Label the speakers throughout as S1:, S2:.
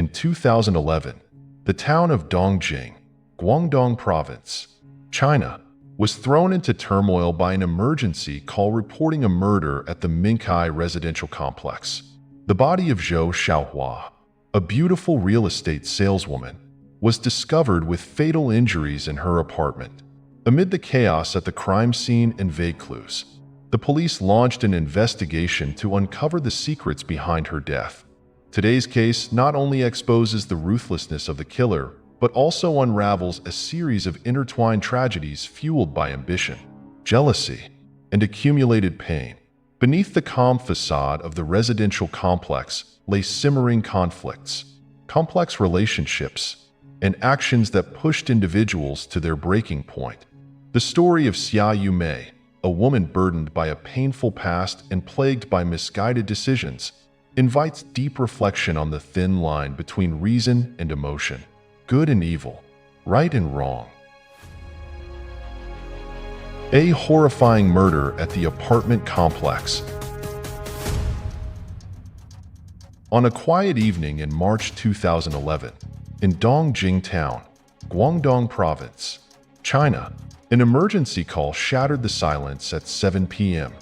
S1: In 2011, the town of Dong Jing, Guangdong Province, China, was thrown into turmoil by an emergency call reporting a murder at the Mingkai residential complex. The body of Zhou Xiao Hua, a beautiful real estate saleswoman, was discovered with fatal injuries in her apartment. Amid the chaos at the crime scene and vague clues, the police launched an investigation to uncover the secrets behind her death. Today's case not only exposes the ruthlessness of the killer, but also unravels a series of intertwined tragedies fueled by ambition, jealousy, and accumulated pain. Beneath the calm facade of the residential complex lay simmering conflicts, complex relationships, and actions that pushed individuals to their breaking point. The story of Xia Yumei, a woman burdened by a painful past and plagued by misguided decisions, invites deep reflection on the thin line between reason and emotion, good and evil, right and wrong. A horrifying murder at the apartment complex. On a quiet evening in March 2011, in Dong Jing town, Guangdong Province, China, an emergency call shattered the silence at 7 p.m.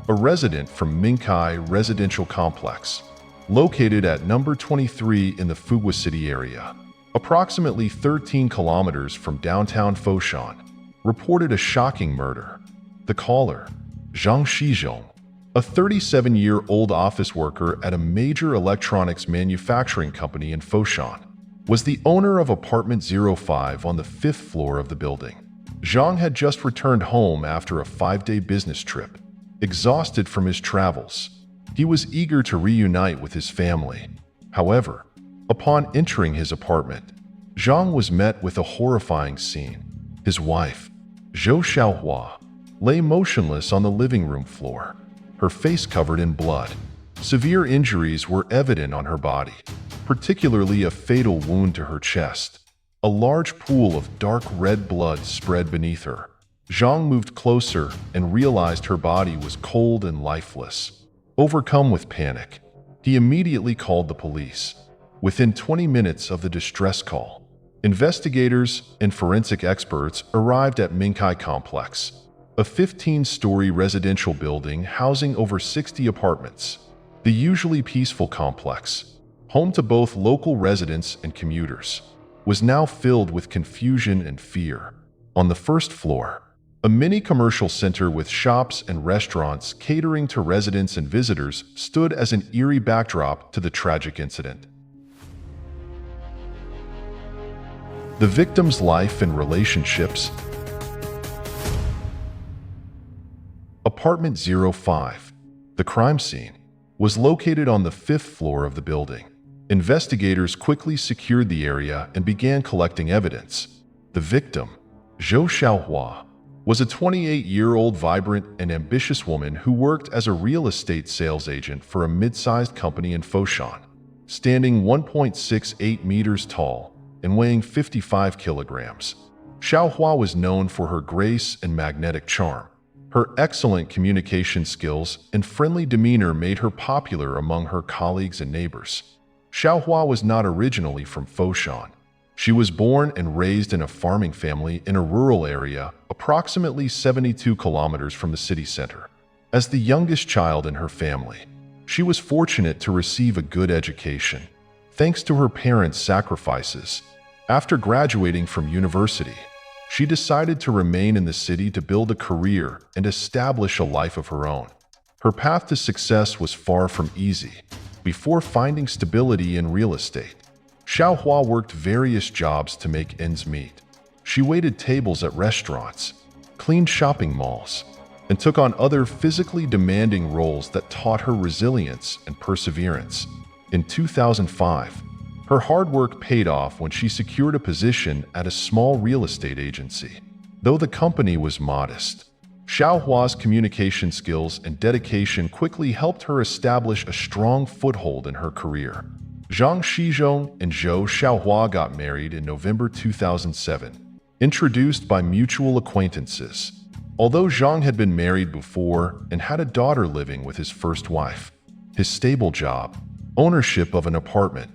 S1: A resident from Mingkai residential complex, located at number 23 in the Fugua City area, approximately 13 kilometers from downtown Foshan, reported a shocking murder. The caller, Zhang Shizhong, a 37-year-old office worker at a major electronics manufacturing company in Foshan, was the owner of apartment 05 on the 5th floor of the building. Zhang had just returned home after a 5-day business trip. Exhausted from his travels, he was eager to reunite with his family. However, upon entering his apartment, Zhang was met with a horrifying scene. His wife, Zhou Xiao Hua, lay motionless on the living room floor, her face covered in blood. Severe injuries were evident on her body, particularly a fatal wound to her chest. A large pool of dark red blood spread beneath her. Zhang moved closer and realized her body was cold and lifeless. Overcome with panic, he immediately called the police. Within 20 minutes of the distress call, investigators and forensic experts arrived at Mingkai Complex, a 15-story residential building housing over 60 apartments. The usually peaceful complex, home to both local residents and commuters, was now filled with confusion and fear. On the first floor, a mini commercial center with shops and restaurants catering to residents and visitors stood as an eerie backdrop to the tragic incident. The victim's life and relationships. Apartment 05, the crime scene, was located on the 5th floor of the building. Investigators quickly secured the area and began collecting evidence. The victim, Zhou Xiao Hua, was a 28-year-old vibrant and ambitious woman who worked as a real estate sales agent for a mid-sized company in Foshan. Standing 1.68 meters tall and weighing 55 kilograms, Xiao Hua was known for her grace and magnetic charm. Her excellent communication skills and friendly demeanor made her popular among her colleagues and neighbors. Xiao Hua was not originally from Foshan. She was born and raised in a farming family in a rural area approximately 72 kilometers from the city center. As the youngest child in her family, she was fortunate to receive a good education, thanks to her parents' sacrifices. After graduating from university, she decided to remain in the city to build a career and establish a life of her own. Her path to success was far from easy. Before finding stability in real estate, Xiao Hua worked various jobs to make ends meet. She waited tables at restaurants, cleaned shopping malls, and took on other physically demanding roles that taught her resilience and perseverance. In 2005, her hard work paid off when she secured a position at a small real estate agency. Though the company was modest, Xiao Hua's communication skills and dedication quickly helped her establish a strong foothold in her career. Zhang Shizhong and Zhou Xiao Hua got married in November 2007, introduced by mutual acquaintances. Although Zhang had been married before and had a daughter living with his first wife, his stable job, ownership of an apartment,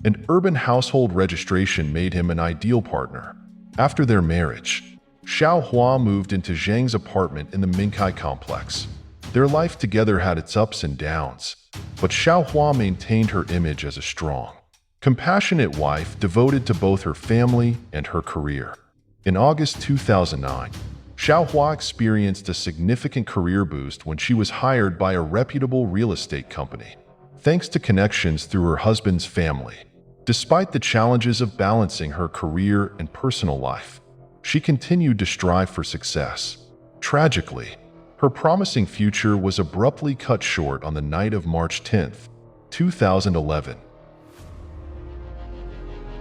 S1: and urban household registration made him an ideal partner. After their marriage, Xiao Hua moved into Zhang's apartment in the Mingkai complex. Their life together had its ups and downs, but Xiao Hua maintained her image as a strong, compassionate wife devoted to both her family and her career. In August 2009, Xiao Hua experienced a significant career boost when she was hired by a reputable real estate company, thanks to connections through her husband's family. Despite the challenges of balancing her career and personal life, she continued to strive for success. Tragically, her promising future was abruptly cut short on the night of March 10, 2011.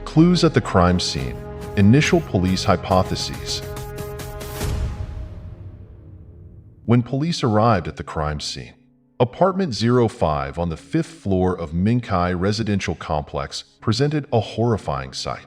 S1: Clues at the crime scene. Initial police hypotheses. When police arrived at the crime scene, Apartment 05 on the 5th floor of Mingkai residential complex presented a horrifying sight.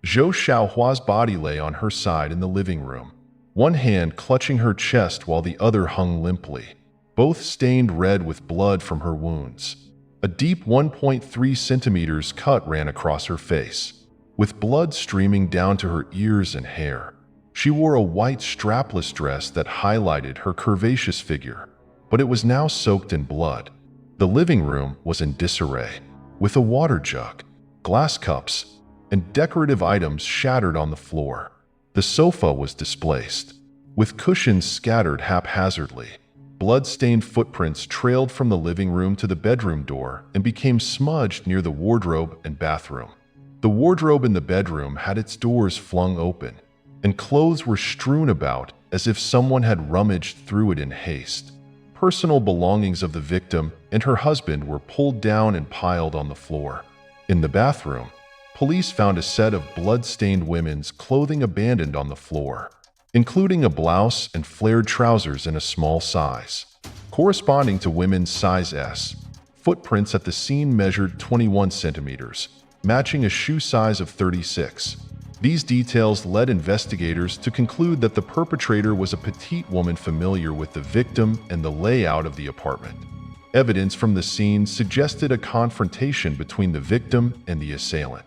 S1: Zhou Xiao Hua's body lay on her side in the living room, one hand clutching her chest while the other hung limply, both stained red with blood from her wounds. A deep 1.3 centimeters cut ran across her face, with blood streaming down to her ears and hair. She wore a white strapless dress that highlighted her curvaceous figure, but it was now soaked in blood. The living room was in disarray, with a water jug, glass cups, and decorative items shattered on the floor. The sofa was displaced, with cushions scattered haphazardly. Blood-stained footprints trailed from the living room to the bedroom door and became smudged near the wardrobe and bathroom. The wardrobe in the bedroom had its doors flung open, and clothes were strewn about as if someone had rummaged through it in haste. Personal belongings of the victim and her husband were pulled down and piled on the floor. In the bathroom, police found a set of blood-stained women's clothing abandoned on the floor, including a blouse and flared trousers in a small size, corresponding to women's size S. Footprints at the scene measured 21 centimeters, matching a shoe size of 36. These details led investigators to conclude that the perpetrator was a petite woman familiar with the victim and the layout of the apartment. Evidence from the scene suggested a confrontation between the victim and the assailant.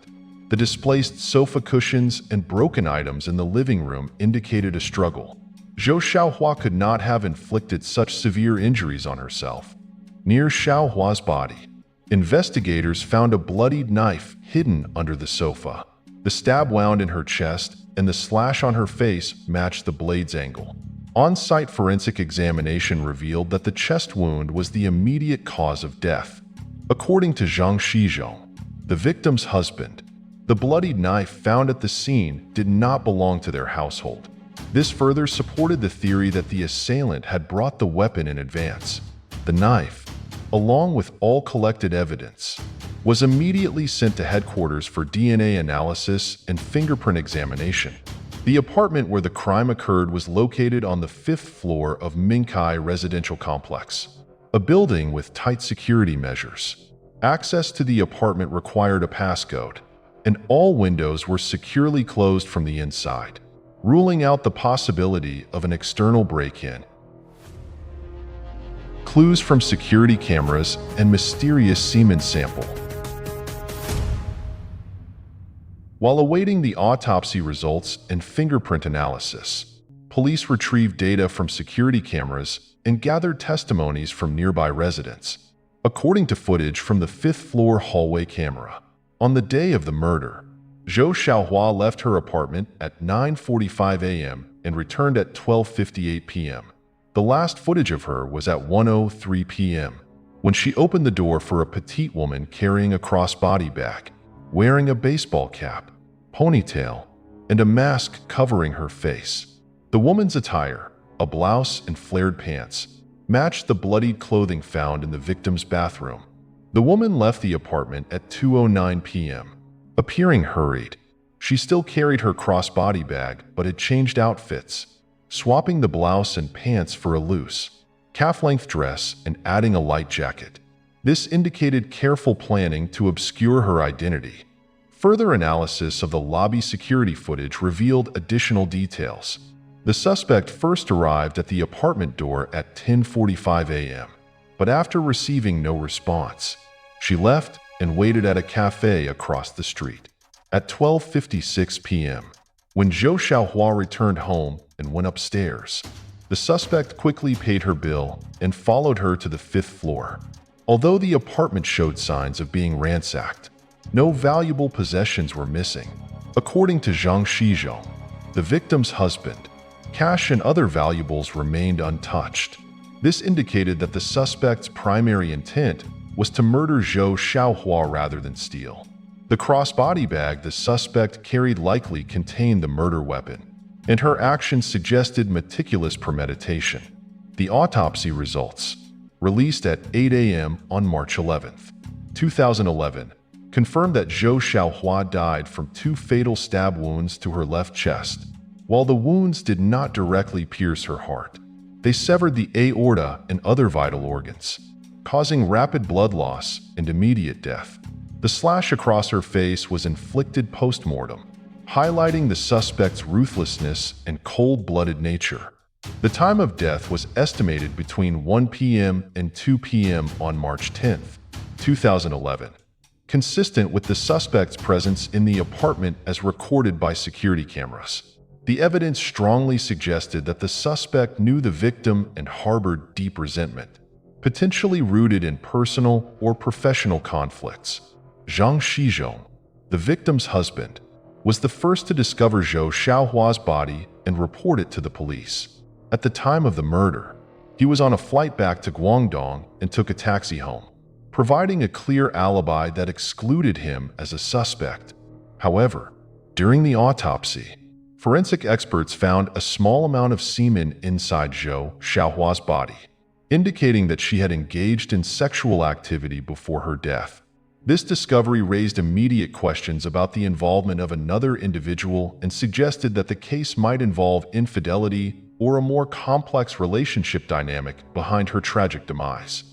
S1: The displaced sofa cushions and broken items in the living room indicated a struggle. Zhou Xiao Hua could not have inflicted such severe injuries on herself. Near Xiao Hua's body, investigators found a bloodied knife hidden under the sofa. The stab wound in her chest, and the slash on her face matched the blade's angle. On-site forensic examination revealed that the chest wound was the immediate cause of death. According to Zhang Shizhong, the victim's husband, the bloodied knife found at the scene did not belong to their household. This further supported the theory that the assailant had brought the weapon in advance. The knife, along with all collected evidence, was immediately sent to headquarters for DNA analysis and fingerprint examination. The apartment where the crime occurred was located on the 5th floor of Mingkai residential complex, a building with tight security measures. Access to the apartment required a passcode, and all windows were securely closed from the inside, ruling out the possibility of an external break-in. Clues from security cameras and mysterious semen sample. While awaiting the autopsy results and fingerprint analysis, police retrieved data from security cameras and gathered testimonies from nearby residents. According to footage from the 5th floor hallway camera, on the day of the murder, Zhou Xiao Hua left her apartment at 9:45 a.m. and returned at 12:58 p.m. The last footage of her was at 1:03 p.m. when she opened the door for a petite woman carrying a crossbody bag, wearing a baseball cap, ponytail, and a mask covering her face. The woman's attire, a blouse and flared pants, matched the bloodied clothing found in the victim's bathroom. The woman left the apartment at 2:09 p.m., appearing hurried. She still carried her crossbody bag but had changed outfits, swapping the blouse and pants for a loose, calf-length dress and adding a light jacket. This indicated careful planning to obscure her identity. Further analysis of the lobby security footage revealed additional details. The suspect first arrived at the apartment door at 10:45 a.m., but after receiving no response, she left and waited at a cafe across the street. At 12:56 p.m., when Zhou Xiao Hua returned home and went upstairs, the suspect quickly paid her bill and followed her to the 5th floor. Although the apartment showed signs of being ransacked, no valuable possessions were missing. According to Zhang Shizhong, the victim's husband, cash and other valuables remained untouched. This indicated that the suspect's primary intent was to murder Zhou Xiao Hua rather than steal. The crossbody bag the suspect carried likely contained the murder weapon, and her actions suggested meticulous premeditation. The autopsy results, released at 8 a.m. on March 11, 2011, confirmed that Zhou Xiao Hua died from 2 fatal stab wounds to her left chest. While the wounds did not directly pierce her heart, they severed the aorta and other vital organs, causing rapid blood loss and immediate death. The slash across her face was inflicted post-mortem, highlighting the suspect's ruthlessness and cold-blooded nature. The time of death was estimated between 1 p.m. and 2 p.m. on March 10, 2011, consistent with the suspect's presence in the apartment as recorded by security cameras. The evidence strongly suggested that the suspect knew the victim and harbored deep resentment, potentially rooted in personal or professional conflicts. Zhang Shizhong, the victim's husband, was the first to discover Zhou Xiao Hua's body and report it to the police. At the time of the murder, he was on a flight back to Guangdong and took a taxi home, providing a clear alibi that excluded him as a suspect. However, during the autopsy, forensic experts found a small amount of semen inside Zhou Xiao Hua's body, indicating that she had engaged in sexual activity before her death. This discovery raised immediate questions about the involvement of another individual and suggested that the case might involve infidelity or a more complex relationship dynamic behind her tragic demise.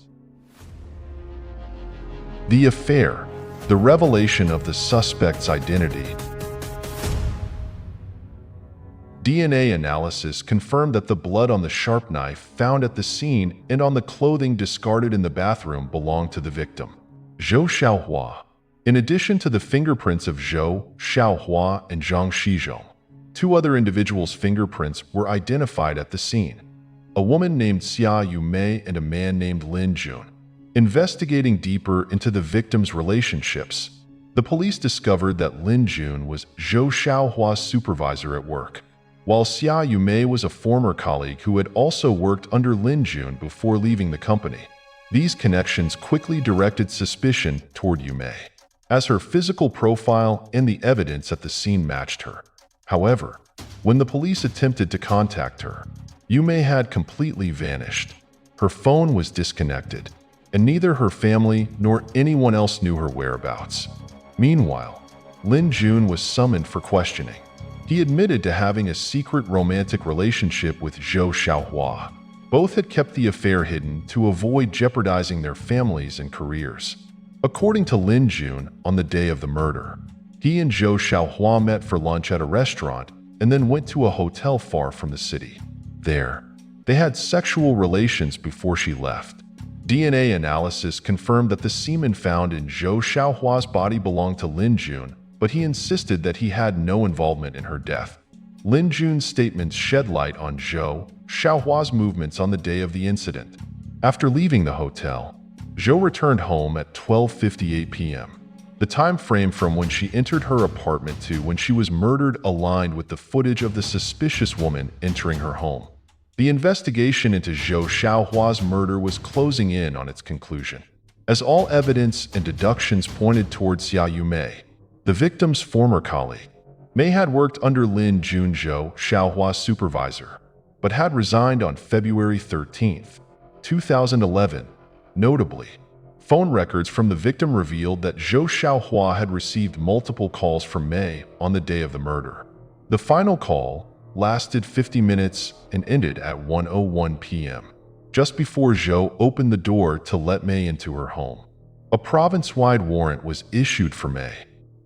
S1: The affair, the revelation of the suspect's identity. DNA analysis confirmed that the blood on the sharp knife found at the scene and on the clothing discarded in the bathroom belonged to the victim, Zhou Xiao Hua. In addition to the fingerprints of Zhou Xiao Hua and Zhang Shizhong, 2 other individuals' fingerprints were identified at the scene, a woman named Xia Yumei and a man named Lin Jun. Investigating deeper into the victims' relationships, the police discovered that Lin Jun was Zhou Xiao Hua's supervisor at work, while Xia Yumei was a former colleague who had also worked under Lin Jun before leaving the company. These connections quickly directed suspicion toward Yumei, as her physical profile and the evidence at the scene matched her. However, when the police attempted to contact her, Yumei had completely vanished. Her phone was disconnected, and neither her family nor anyone else knew her whereabouts. Meanwhile, Lin Jun was summoned for questioning. He admitted to having a secret romantic relationship with Zhou Xiao Hua. Both had kept the affair hidden to avoid jeopardizing their families and careers. According to Lin Jun, on the day of the murder, he and Zhou Xiao Hua met for lunch at a restaurant and then went to a hotel far from the city. There, they had sexual relations before she left. DNA analysis confirmed that the semen found in Zhou Xiao Hua's body belonged to Lin Jun, but he insisted that he had no involvement in her death. Lin Jun's statements shed light on Zhou Xiao Hua's movements on the day of the incident. After leaving the hotel, Zhou returned home at 12:58 p.m. The time frame from when she entered her apartment to when she was murdered aligned with the footage of the suspicious woman entering her home. The investigation into Zhou Xiao Hua's murder was closing in on its conclusion, as all evidence and deductions pointed towards Xia Yumei, the victim's former colleague. Mei had worked under Lin Jun, Zhou Xiao Hua's supervisor, but had resigned on February 13, 2011. Notably, phone records from the victim revealed that Zhou Xiao Hua had received multiple calls from Mei on the day of the murder. The final call lasted 50 minutes and ended at 1:01 p.m., just before Zhou opened the door to let Mei into her home. A province-wide warrant was issued for Mei,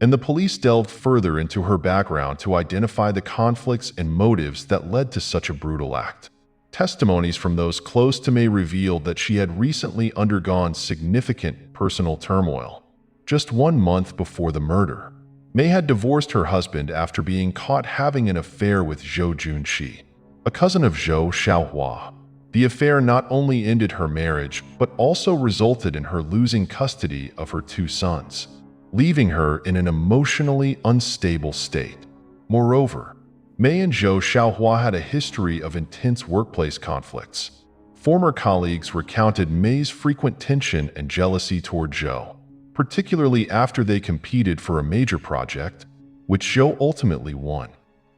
S1: and the police delved further into her background to identify the conflicts and motives that led to such a brutal act. Testimonies from those close to Mei revealed that she had recently undergone significant personal turmoil, just 1 month before the murder. May had divorced her husband after being caught having an affair with Zhou Junqi, a cousin of Zhou Xiao Hua. The affair not only ended her marriage, but also resulted in her losing custody of her 2 sons, leaving her in an emotionally unstable state. Moreover, May and Zhou Xiaohua had a history of intense workplace conflicts. Former colleagues recounted May's frequent tension and jealousy toward Zhou, particularly after they competed for a major project, which Zhou ultimately won.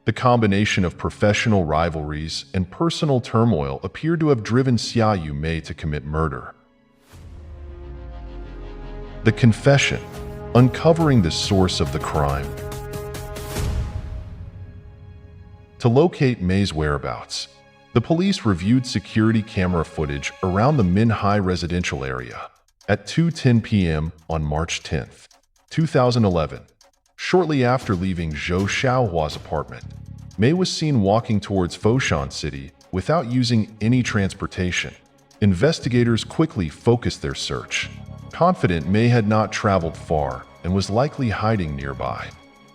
S1: The combination of professional rivalries and personal turmoil appeared to have driven Xiaoyu Mei to commit murder. The confession, uncovering the source of the crime. To locate May's whereabouts, the police reviewed security camera footage around the Mingkai residential area at 2:10 p.m. on March 10, 2011. Shortly after leaving Zhou Xiaohua's apartment, May was seen walking towards Foshan City without using any transportation. Investigators quickly focused their search, confident May had not traveled far and was likely hiding nearby.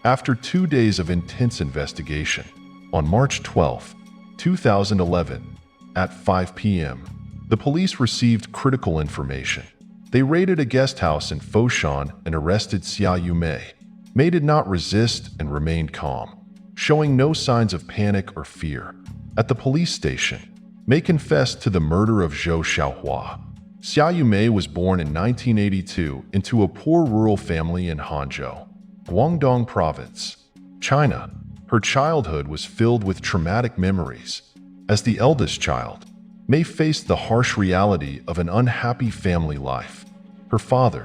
S1: After 2 days of intense investigation, on March 12, 2011, at 5 p.m., the police received critical information. They raided a guest house in Foshan and arrested Xiaoyu Mei. May did not resist and remained calm, showing no signs of panic or fear. At the police station, May confessed to the murder of Zhou Xiaohua. Xiaoyu Mei was born in 1982 into a poor rural family in Hangzhou, Guangdong Province, China. Her childhood was filled with traumatic memories. As the eldest child, May faced the harsh reality of an unhappy family life. Her father,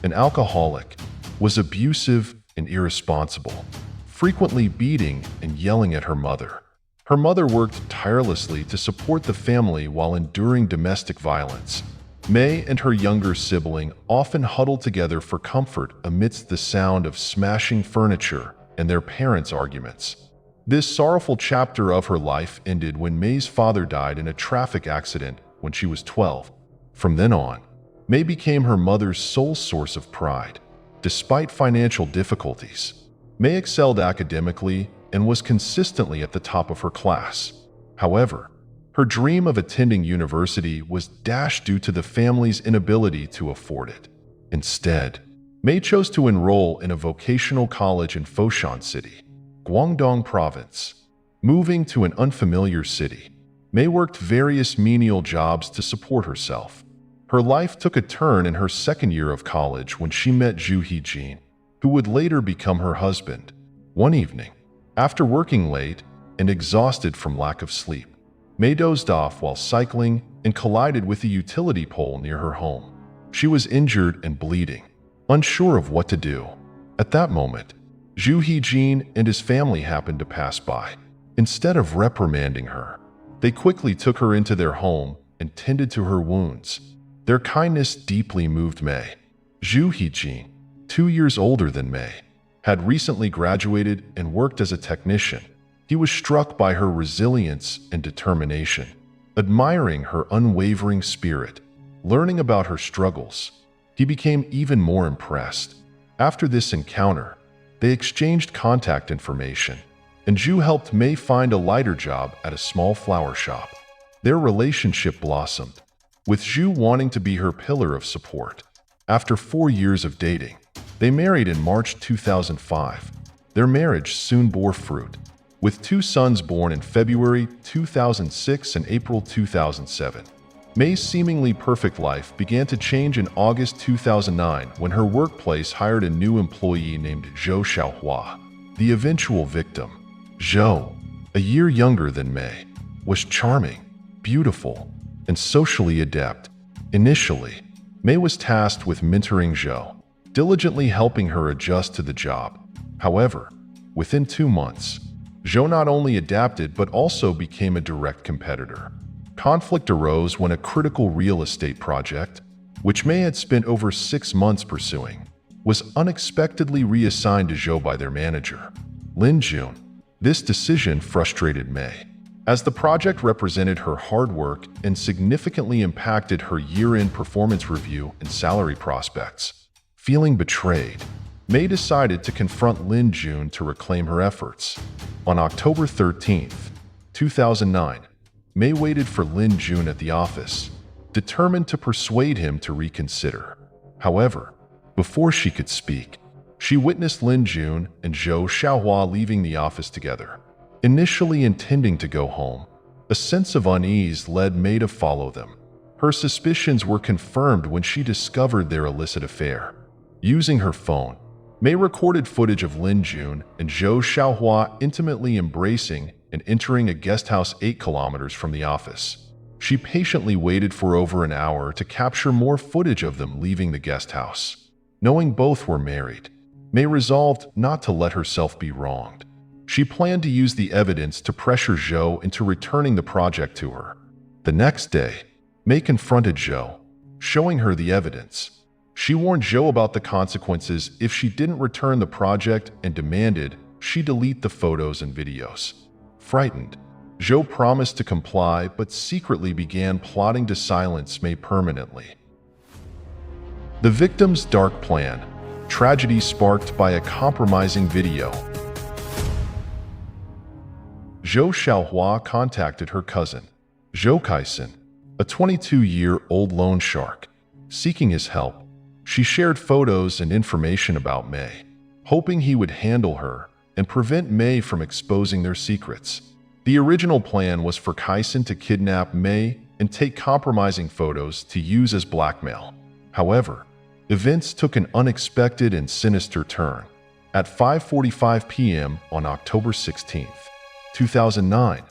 S1: an alcoholic, was abusive and irresponsible, frequently beating and yelling at her mother. Her mother worked tirelessly to support the family while enduring domestic violence. May and her younger sibling often huddled together for comfort amidst the sound of smashing furniture and their parents' arguments. This sorrowful chapter of her life ended when May's father died in a traffic accident when she was 12. From then on, May became her mother's sole source of pride. Despite financial difficulties, May excelled academically and was consistently at the top of her class. However, her dream of attending university was dashed due to the family's inability to afford it. Instead, May chose to enroll in a vocational college in Foshan City, Guangdong Province. Moving to an unfamiliar city, May worked various menial jobs to support herself. Her life took a turn in her second year of college when she met Zhu Jing, who would later become her husband. One evening, after working late and exhausted from lack of sleep, May dozed off while cycling and collided with a utility pole near her home. She was injured and bleeding, unsure of what to do. At that moment, Zhu Jing and his family happened to pass by. Instead of reprimanding her, they quickly took her into their home and tended to her wounds. Their kindness deeply moved May. Zhu Jing, 2 years older than May, had recently graduated and worked as a technician. He was struck by her resilience and determination, admiring her unwavering spirit. Learning about her struggles, he became even more impressed. After this encounter, they exchanged contact information, and Zhu helped May find a lighter job at a small flower shop. Their relationship blossomed, with Zhu wanting to be her pillar of support. After 4 years of dating, they married in March 2005. Their marriage soon bore fruit, with 2 sons born in February 2006 and April 2007. May's seemingly perfect life began to change in August 2009 when her workplace hired a new employee named Zhou Xiao Hua. The eventual victim, Zhou, a year younger than May, was charming, beautiful, and socially adept. Initially, May was tasked with mentoring Zhou, diligently helping her adjust to the job. However, within 2 months, Zhou not only adapted but also became a direct competitor. Conflict arose when a critical real estate project, which May had spent over 6 months pursuing, was unexpectedly reassigned to Zhou by their manager, Lin Jun. This decision frustrated May, as the project represented her hard work and significantly impacted her year-end performance review and salary prospects. Feeling betrayed, May decided to confront Lin Jun to reclaim her efforts. On October 13th, 2009, May waited for Lin Jun at the office, determined to persuade him to reconsider. However, before she could speak, she witnessed Lin Jun and Zhou Xiao Hua leaving the office together. Initially intending to go home, a sense of unease led May to follow them. Her suspicions were confirmed when she discovered their illicit affair. Using her phone, May recorded footage of Lin Jun and Zhou Xiao Hua intimately embracing and entering a guest house 8 kilometers from the office. She patiently waited for over an hour to capture more footage of them leaving the guest house. Knowing both were married, May resolved not to let herself be wronged. She planned to use the evidence to pressure Zhou into returning the project to her. The next day, May confronted Zhou, showing her the evidence. She warned Zhou about the consequences if she didn't return the project and demanded she delete the photos and videos. Frightened, Zhou promised to comply but secretly began plotting to silence May permanently. The victim's dark plan, tragedy sparked by a compromising video. Zhou Xiao Hua contacted her cousin, Zhou Kaisen, a 22-year-old loan shark. Seeking his help, she shared photos and information about May, hoping he would handle her and prevent May from exposing their secrets. The original plan was for Kaisen to kidnap May and take compromising photos to use as blackmail. However, events took an unexpected and sinister turn. At 5:45 p.m. on October 16th, 2009,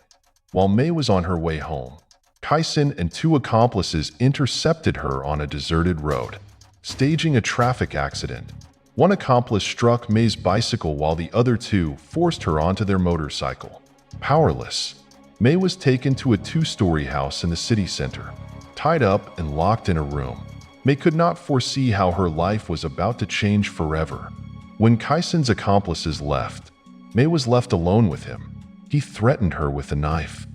S1: while May was on her way home, Kaisen and 2 accomplices intercepted her on a deserted road, staging a traffic accident. One accomplice struck May's bicycle while the other 2 forced her onto their motorcycle. Powerless, May was taken to a 2-story house in the city center, tied up and locked in a room. May could not foresee how her life was about to change forever. When Kaisen's accomplices left, May was left alone with him. He threatened her with a knife,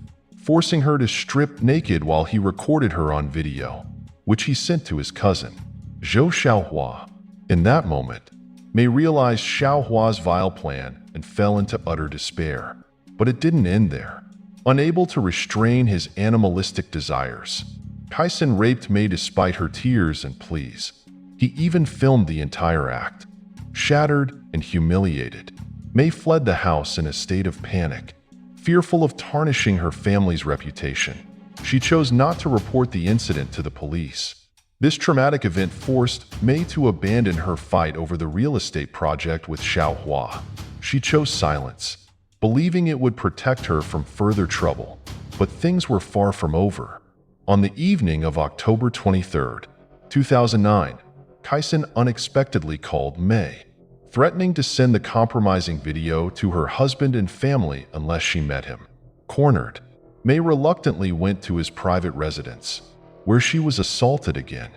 S1: forcing her to strip naked while he recorded her on video, which he sent to his cousin, Zhou Xiao Hua. In that moment, May realized Xiao Hua's vile plan and fell into utter despair. But it didn't end there. Unable to restrain his animalistic desires, Kaisen raped May despite her tears and pleas. He even filmed the entire act. Shattered and humiliated, May fled the house in a state of panic. Fearful of tarnishing her family's reputation, she chose not to report the incident to the police. This traumatic event forced May to abandon her fight over the real estate project with Xiao Hua. She chose silence, believing it would protect her from further trouble. But things were far from over. On the evening of October 23, 2009, Kaisen unexpectedly called May, threatening to send the compromising video to her husband and family unless she met him. Cornered, May reluctantly went to his private residence, where she was assaulted again.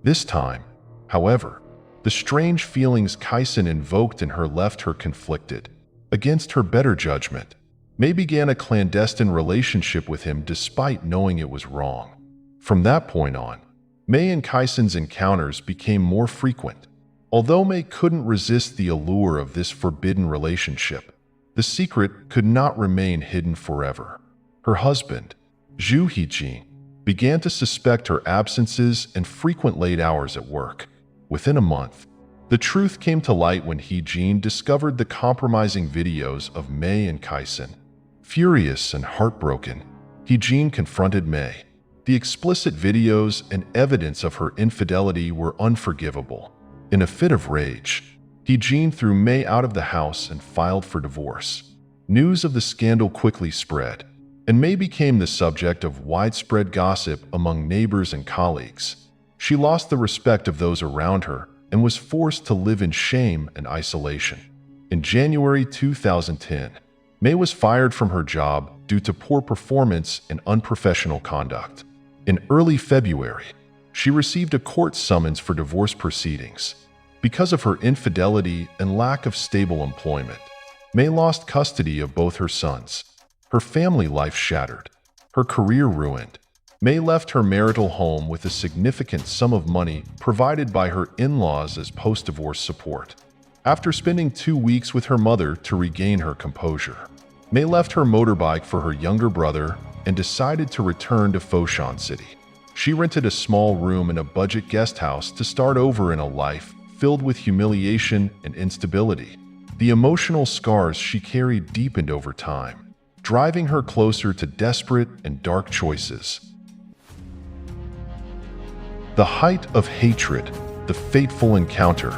S1: This time, however, the strange feelings Kaisen invoked in her left her conflicted. Against her better judgment, May began a clandestine relationship with him despite knowing it was wrong. From that point on, May and Kaisen's encounters became more frequent. Although May couldn't resist the allure of this forbidden relationship, the secret could not remain hidden forever. Her husband, Zhu Jing, began to suspect her absences and frequent late hours at work. Within a month, the truth came to light when Jing discovered the compromising videos of May and Kaisen. Furious and heartbroken, Jing confronted May. The explicit videos and evidence of her infidelity were unforgivable. In a fit of rage, Jing threw May out of the house and filed for divorce. News of the scandal quickly spread, and May became the subject of widespread gossip among neighbors and colleagues. She lost the respect of those around her and was forced to live in shame and isolation. In January 2010, May was fired from her job due to poor performance and unprofessional conduct. In early February, she received a court summons for divorce proceedings. Because of her infidelity and lack of stable employment, May lost custody of both her sons. Her family life shattered, her career ruined, Mei left her marital home with a significant sum of money provided by her in-laws as post-divorce support. After spending 2 weeks with her mother to regain her composure, Mei left her motorbike for her younger brother and decided to return to Foshan City. She rented a small room in a budget guest house to start over in a life filled with humiliation and instability. The emotional scars she carried deepened over time, driving her closer to desperate and dark choices. The height of hatred, the fateful encounter.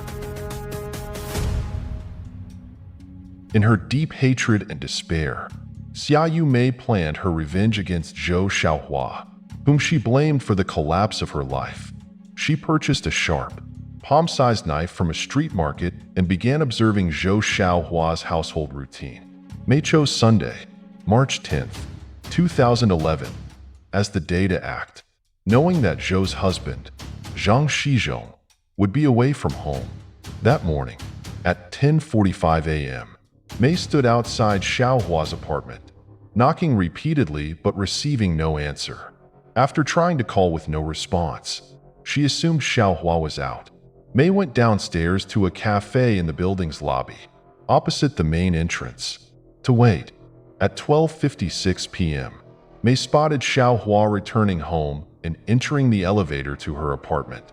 S1: In her deep hatred and despair, Xiaoyu Mei planned her revenge against Zhou Xiao Hua, whom she blamed for the collapse of her life. She purchased a sharp, palm-sized knife from a street market and began observing Zhou Xiao Hua's household routine. Mei chose Sunday, March 10th, 2011, as the day to act, knowing that Zhou's husband, Zhang Shizhong, would be away from home. That morning, at 10:45 a.m., Mei stood outside Xiao Hua's apartment, knocking repeatedly but receiving no answer. After trying to call with no response, she assumed Xiao Hua was out. Mei went downstairs to a cafe in the building's lobby, opposite the main entrance, to wait. At 12:56 p.m., Mei spotted Xiao Hua returning home and entering the elevator to her apartment.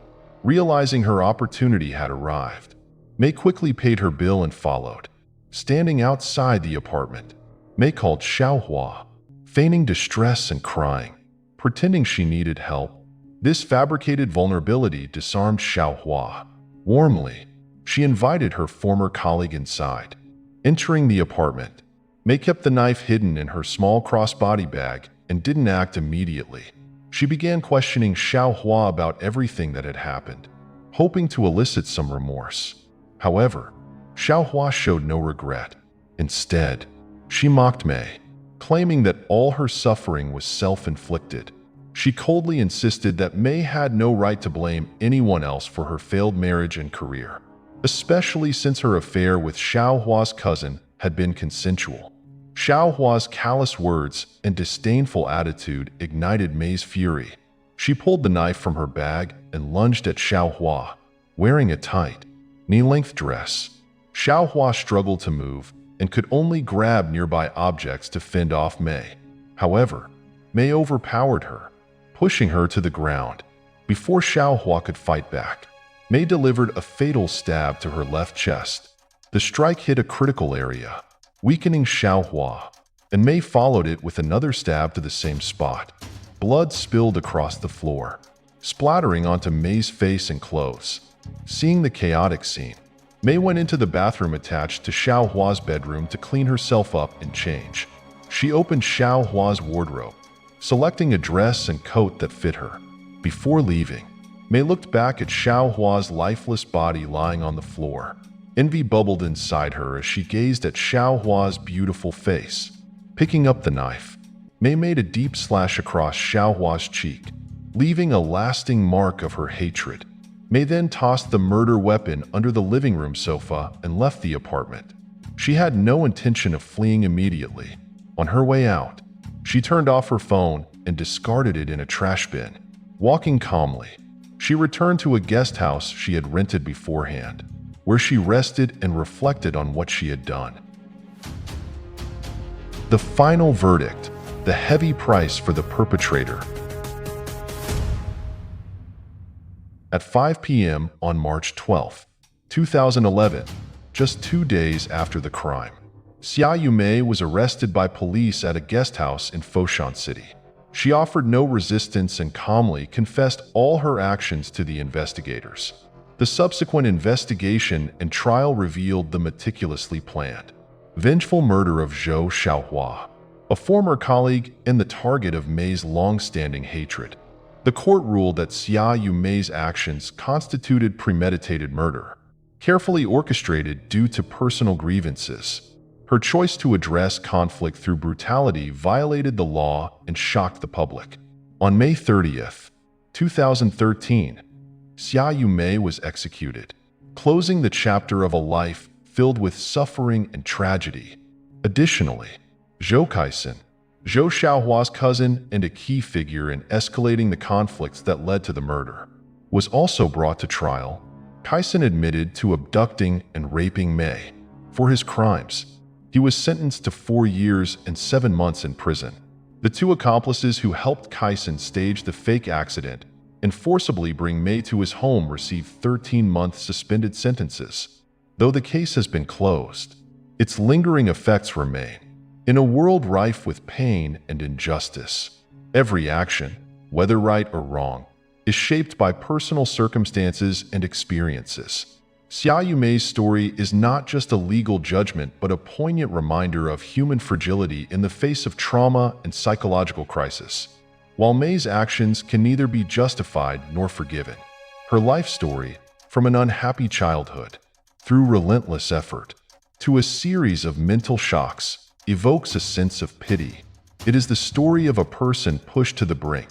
S1: Realizing her opportunity had arrived, Mei quickly paid her bill and followed. Standing outside the apartment, Mei called Xiao Hua, feigning distress and crying, pretending she needed help. This fabricated vulnerability disarmed Xiao Hua. Warmly, she invited her former colleague inside. Entering the apartment, Mei kept the knife hidden in her small crossbody bag and didn't act immediately. She began questioning Xiao Hua about everything that had happened, hoping to elicit some remorse. However, Xiao Hua showed no regret. Instead, she mocked Mei, claiming that all her suffering was self-inflicted. She coldly insisted that Mei had no right to blame anyone else for her failed marriage and career, especially since her affair with Xiao Hua's cousin had been consensual. Xiao Hua's callous words and disdainful attitude ignited Mei's fury. She pulled the knife from her bag and lunged at Xiao Hua, wearing a tight, knee-length dress. Xiao Hua struggled to move and could only grab nearby objects to fend off Mei. However, Mei overpowered her, pushing her to the ground. Before Xiao Hua could fight back, Mei delivered a fatal stab to her left chest. The strike hit a critical area, weakening Xiao Hua, and Mei followed it with another stab to the same spot. Blood spilled across the floor, splattering onto Mei's face and clothes. Seeing the chaotic scene, Mei went into the bathroom attached to Xiao Hua's bedroom to clean herself up and change. She opened Xiao Hua's wardrobe, selecting a dress and coat that fit her. Before leaving, Mei looked back at Xiao Hua's lifeless body lying on the floor. Envy bubbled inside her as she gazed at Xiao Hua's beautiful face. Picking up the knife, Mei made a deep slash across Xiao Hua's cheek, leaving a lasting mark of her hatred. Mei then tossed the murder weapon under the living room sofa and left the apartment. She had no intention of fleeing immediately. On her way out, she turned off her phone and discarded it in a trash bin. Walking calmly, she returned to a guest house she had rented beforehand, where she rested and reflected on what she had done. The final verdict, the heavy price for the perpetrator. At 5 p.m. on March 12, 2011, just 2 days after the crime, Xiaoyu Mei was arrested by police at a guest house in Foshan City. She offered no resistance and calmly confessed all her actions to the investigators. The subsequent investigation and trial revealed the meticulously planned, vengeful murder of Zhou Xiao Hua, a former colleague and the target of Mei's long-standing hatred. The court ruled that Xiaoyu Mei's actions constituted premeditated murder, carefully orchestrated due to personal grievances. Her choice to address conflict through brutality violated the law and shocked the public. On May 30th, 2013, Xiaoyu Mei was executed, closing the chapter of a life filled with suffering and tragedy. Additionally, Zhou Kaisen, Zhou Xiao Hua's cousin and a key figure in escalating the conflicts that led to the murder, was also brought to trial. Kaisen admitted to abducting and raping Mei. For his crimes, he was sentenced to 4 years and 7 months in prison. The two accomplices who helped Kaisen stage the fake accident and forcibly bring Mei to his home received 13-month suspended sentences. Though the case has been closed, its lingering effects remain. In a world rife with pain and injustice, every action, whether right or wrong, is shaped by personal circumstances and experiences. Xiaoyu Mei's story is not just a legal judgment but a poignant reminder of human fragility in the face of trauma and psychological crisis. While Mei's actions can neither be justified nor forgiven, her life story, from an unhappy childhood, through relentless effort, to a series of mental shocks, evokes a sense of pity. It is the story of a person pushed to the brink,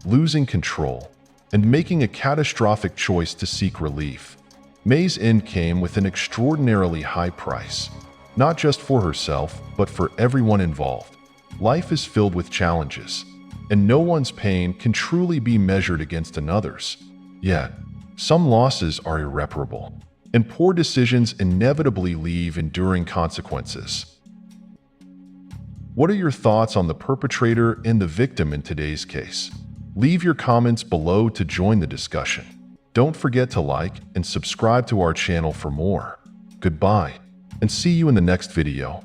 S1: losing control, and making a catastrophic choice to seek relief. Mei's end came with an extraordinarily high price, not just for herself, but for everyone involved. Life is filled with challenges, and no one's pain can truly be measured against another's. Yet, some losses are irreparable, and poor decisions inevitably leave enduring consequences. What are your thoughts on the perpetrator and the victim in today's case? Leave your comments below to join the discussion. Don't forget to like and subscribe to our channel for more. Goodbye, and see you in the next video.